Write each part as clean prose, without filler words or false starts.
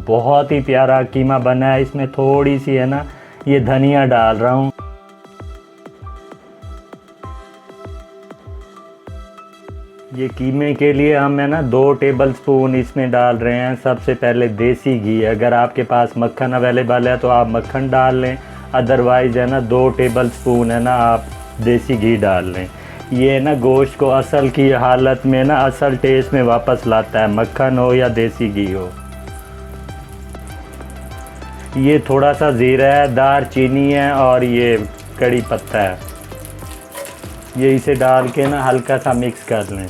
बहुत ही प्यारा कीमा बना है। इसमें थोड़ी सी है ना ये धनिया डाल रहा हूँ। ये कीमे के लिए हम है ना 2 टेबलस्पून इसमें डाल रहे हैं। सबसे पहले देसी घी, अगर आपके पास मक्खन अवेलेबल है तो आप मक्खन डाल लें, अदरवाइज़ है ना 2 टेबलस्पून है ना आप देसी घी डाल लें। ये ना गोश्त को असल की हालत में ना असल टेस्ट में वापस लाता है, मक्खन हो या देसी घी हो। ये थोड़ा सा ज़ीरा है, दारचीनी है और ये कड़ी पत्ता है। ये इसे डाल के ना हल्का सा मिक्स कर लें।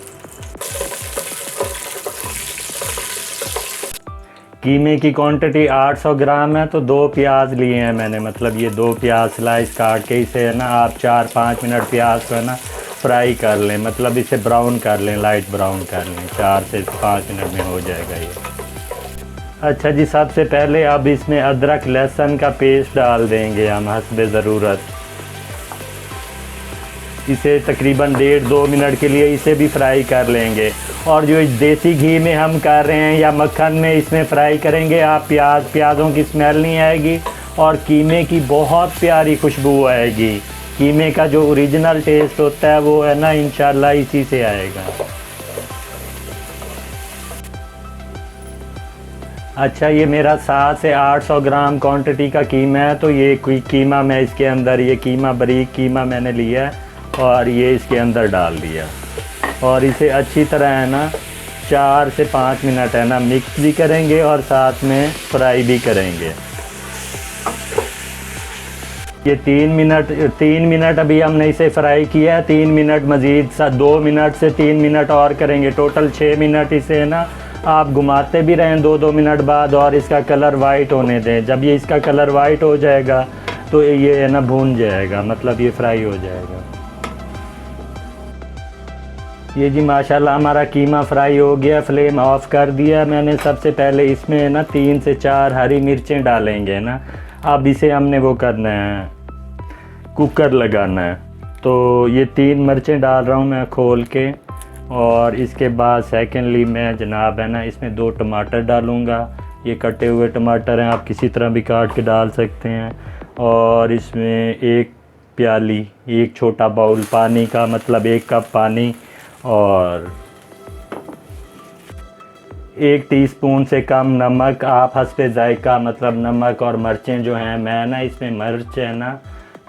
कीमे की क्वांटिटी 800 ग्राम है तो 2 प्याज लिए हैं मैंने, मतलब ये 2 प्याज स्लाइस काट के इसे है ना आप 4-5 मिनट प्याज को है ना फ्राई कर लें, मतलब इसे ब्राउन कर लें, लाइट ब्राउन कर लें। 4 से 5 मिनट में हो जाएगा ये। अच्छा जी, सबसे पहले अब इसमें अदरक लहसुन का पेस्ट डाल देंगे हम हस्बे ज़रूरत। इसे तकरीबन 1.5-2 मिनट के लिए इसे भी फ्राई कर लेंगे। और जो देसी घी में हम कर रहे हैं या मक्खन में इसमें फ्राई करेंगे, आप प्याज़ों की स्मेल नहीं आएगी और कीमे की बहुत प्यारी खुशबू आएगी। कीमे का जो ओरिजिनल टेस्ट होता है वो है ना इंशाल्लाह इसी से आएगा। अच्छा, ये मेरा 700 से 800 ग्राम क्वांटिटी का कीमा है, तो ये कीमा मैं इसके अंदर, ये कीमा बारीक कीमा मैंने लिया है और ये इसके अंदर डाल दिया और इसे अच्छी तरह है ना 4 से 5 मिनट है ना मिक्स भी करेंगे और साथ में फ्राई भी करेंगे। ये 3 मिनट अभी हमने इसे फ्राई किया है। 3 मिनट मज़ीद 2 मिनट से 3 मिनट और करेंगे, टोटल 6 मिनट इसे है ना आप घुमाते भी रहें 2-2 मिनट बाद और इसका कलर वाइट होने दें। जब ये इसका कलर वाइट हो जाएगा तो ये है ना भून जाएगा, मतलब ये फ्राई हो जाएगा। ये जी माशाल्लाह हमारा कीमा फ्राई हो गया। फ्लेम ऑफ कर दिया मैंने। सबसे पहले इसमें है ना 3 से 4 हरी मिर्चें डालेंगे ना। अब इसे हमने वो करना है, कुकर लगाना है। तो ये 3 मिर्चें डाल रहा हूँ मैं खोल के। और इसके बाद सेकेंडली मैं जनाब है ना इसमें 2 टमाटर डालूँगा। ये कटे हुए टमाटर हैं, आप किसी तरह भी काट के डाल सकते हैं। और इसमें 1 छोटा बाउल पानी का, मतलब 1 कप पानी और 1 टीस्पून से कम नमक, आप हस्बे जायका, मतलब नमक और मिर्चें जो हैं, मैं ना इसमें मिर्च है ना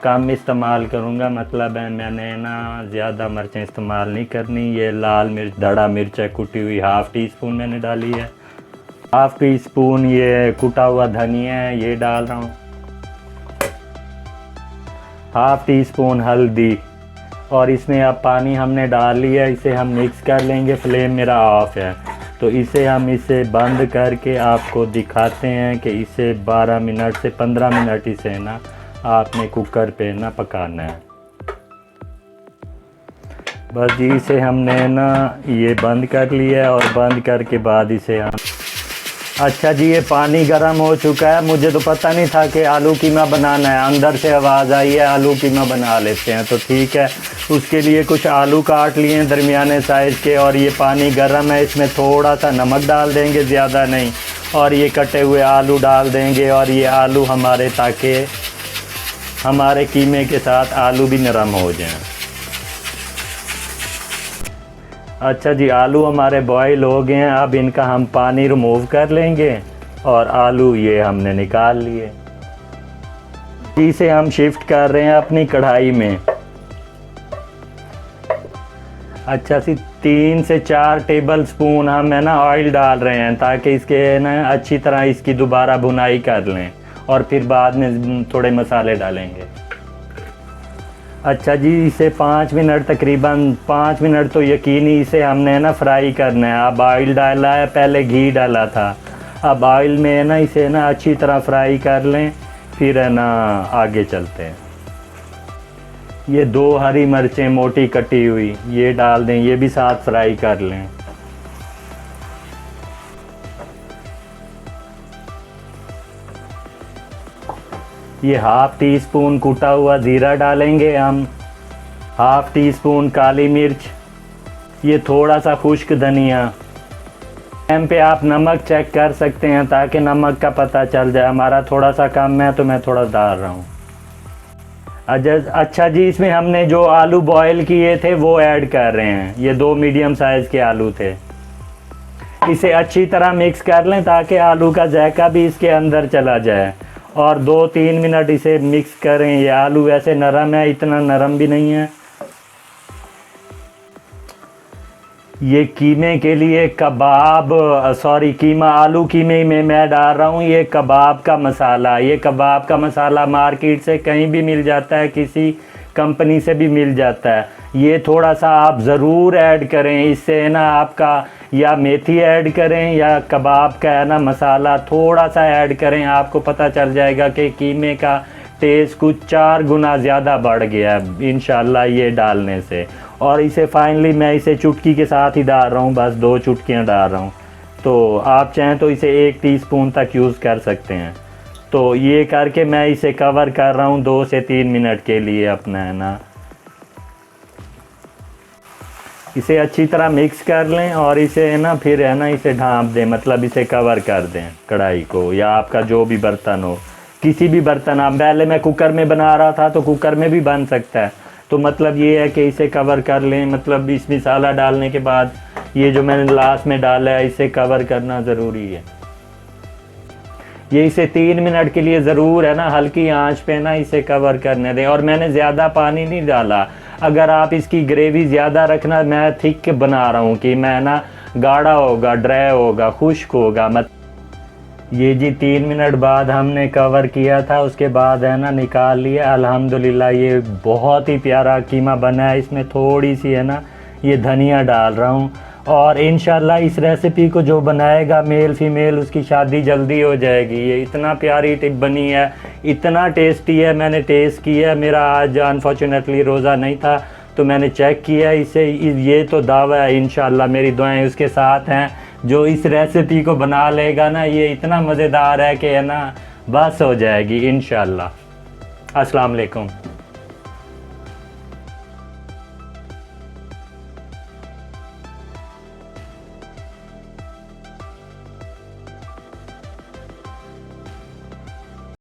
कम इस्तेमाल करूँगा, मतलब है मैंने ना ज़्यादा मिर्चें इस्तेमाल नहीं करनी। ये लाल मिर्च, धड़ा मिर्च है कुटी हुई, 1/2 टीस्पून मैंने डाली है। 1/2 टीस्पून ये कुटा हुआ धनिया है, ये डाल रहा हूँ। 1/2 टीस्पून हल्दी और इसमें अब पानी हमने डाल लिया, इसे हम मिक्स कर लेंगे। फ्लेम मेरा ऑफ है तो इसे बंद करके आपको दिखाते हैं कि इसे 12 मिनट से 15 मिनट इसे ना आपने कुकर पे ना पकाना है। बस जी, इसे हमने ना ये बंद कर लिया है और बंद करके बाद इसे हम, अच्छा जी, ये पानी गर्म हो चुका है। मुझे तो पता नहीं था कि आलू कीमा बनाना है, अंदर से आवाज़ आई है आलू कीमा बना लेते हैं, तो ठीक है। उसके लिए कुछ आलू काट लिए हैं दरमियाने साइज़ के और ये पानी गर्म है, इसमें थोड़ा सा नमक डाल देंगे, ज़्यादा नहीं, और ये कटे हुए आलू डाल देंगे। और ये आलू हमारे, ताकि हमारे कीमे के साथ आलू भी नरम हो जाएं। अच्छा जी, आलू हमारे बॉईल हो गए हैं। अब इनका हम पानी रिमूव कर लेंगे और आलू ये हमने निकाल लिए। इसे हम शिफ्ट कर रहे हैं अपनी कढ़ाई में। अच्छा सी 3 से 4 टेबल स्पून हम है ना ऑयल डाल रहे हैं, ताकि इसके ना अच्छी तरह इसकी दोबारा भुनाई कर लें और फिर बाद में थोड़े मसाले डालेंगे। अच्छा जी, इसे 5 मिनट, तकरीबन 5 मिनट तो यकीनी इसे हमने ना फ्राई करना है। अब ऑयल डाला है, पहले घी डाला था, अब ऑयल में है ना इसे ना अच्छी तरह फ्राई कर लें, फिर है ना आगे चलते हैं। ये 2 हरी मिर्चें मोटी कटी हुई ये डाल दें, ये भी साथ फ्राई कर लें। ये 1/2 टीस्पून कुटा हुआ ज़ीरा डालेंगे हम, 1/2 टीस्पून काली मिर्च, ये थोड़ा सा खुश्क धनिया, टाइम पे आप नमक चेक कर सकते हैं ताकि नमक का पता चल जाए। हमारा थोड़ा सा कम है तो मैं थोड़ा डाल रहा हूँ। अच्छा जी, इसमें हमने जो आलू बॉयल किए थे वो ऐड कर रहे हैं। ये 2 मीडियम साइज़ के आलू थे। इसे अच्छी तरह मिक्स कर लें ताकि आलू का जायका भी इसके अंदर चला जाए और 2-3 मिनट इसे मिक्स करें। ये आलू वैसे नरम है, इतना नरम भी नहीं है। ये कीमे के लिए कीमा आलू कीमे में मैं डाल रहा हूँ ये कबाब का मसाला। ये कबाब का मसाला मार्केट से कहीं भी मिल जाता है, किसी कंपनी से भी मिल जाता है। ये थोड़ा सा आप ज़रूर ऐड करें, इससे है ना आपका या मेथी ऐड करें या कबाब का है ना मसाला थोड़ा सा ऐड करें। आपको पता चल जाएगा कि कीमे का टेस्ट कुछ 4 गुना ज़्यादा बढ़ गया है इंशाल्लाह ये डालने से। और इसे फाइनली मैं इसे चुटकी के साथ ही डाल रहा हूँ, बस 2 चुटकियाँ डाल रहा हूँ। तो आप चाहें तो इसे 1 टीस्पून तक यूज़ कर सकते हैं। तो ये करके मैं इसे कवर कर रहा हूँ 2 से 3 मिनट के लिए अपना है ना। इसे अच्छी तरह मिक्स कर लें और इसे है ना फिर है ना इसे ढाँप दें, मतलब इसे कवर कर दें कढ़ाई को या आपका जो भी बर्तन हो, किसी भी बर्तन। आप पहले मैं कुकर में बना रहा था तो कुकर में भी बन सकता है। तो मतलब ये है कि इसे कवर कर लें, मतलब इस मसाला डालने के बाद ये जो मैंने लास्ट में डाला है इसे कवर करना ज़रूरी है। ये इसे 3 मिनट के लिए ज़रूर है ना हल्की आंच पे ना इसे कवर करने दें। और मैंने ज़्यादा पानी नहीं डाला। अगर आप इसकी ग्रेवी ज़्यादा रखना, मैं थिक बना रहा हूँ कि मैं ना गाढ़ा होगा, ड्राई होगा, खुश्क होगा मत। ये जी 3 मिनट बाद हमने कवर किया था, उसके बाद है ना निकाल लिया। अल्हम्दुलिल्लाह ये बहुत ही प्यारा कीमा बना है। इसमें थोड़ी सी है ना ये धनिया डाल रहा हूँ। और इंशाल्लाह इस रेसिपी को जो बनाएगा मेल फीमेल उसकी शादी जल्दी हो जाएगी। ये इतना प्यारी टिप बनी है, इतना टेस्टी है। मैंने टेस्ट किया, मेरा आज अनफॉर्चुनेटली रोज़ा नहीं था तो मैंने चेक किया इसे। ये तो दावा है, इंशाल्लाह मेरी दुआएं उसके साथ हैं। जो इस रेसिपी को बना लेगा ना ये इतना मज़ेदार है कि है ना बस हो जाएगी इंशाल्लाह। अस्सलाम वालेकुम।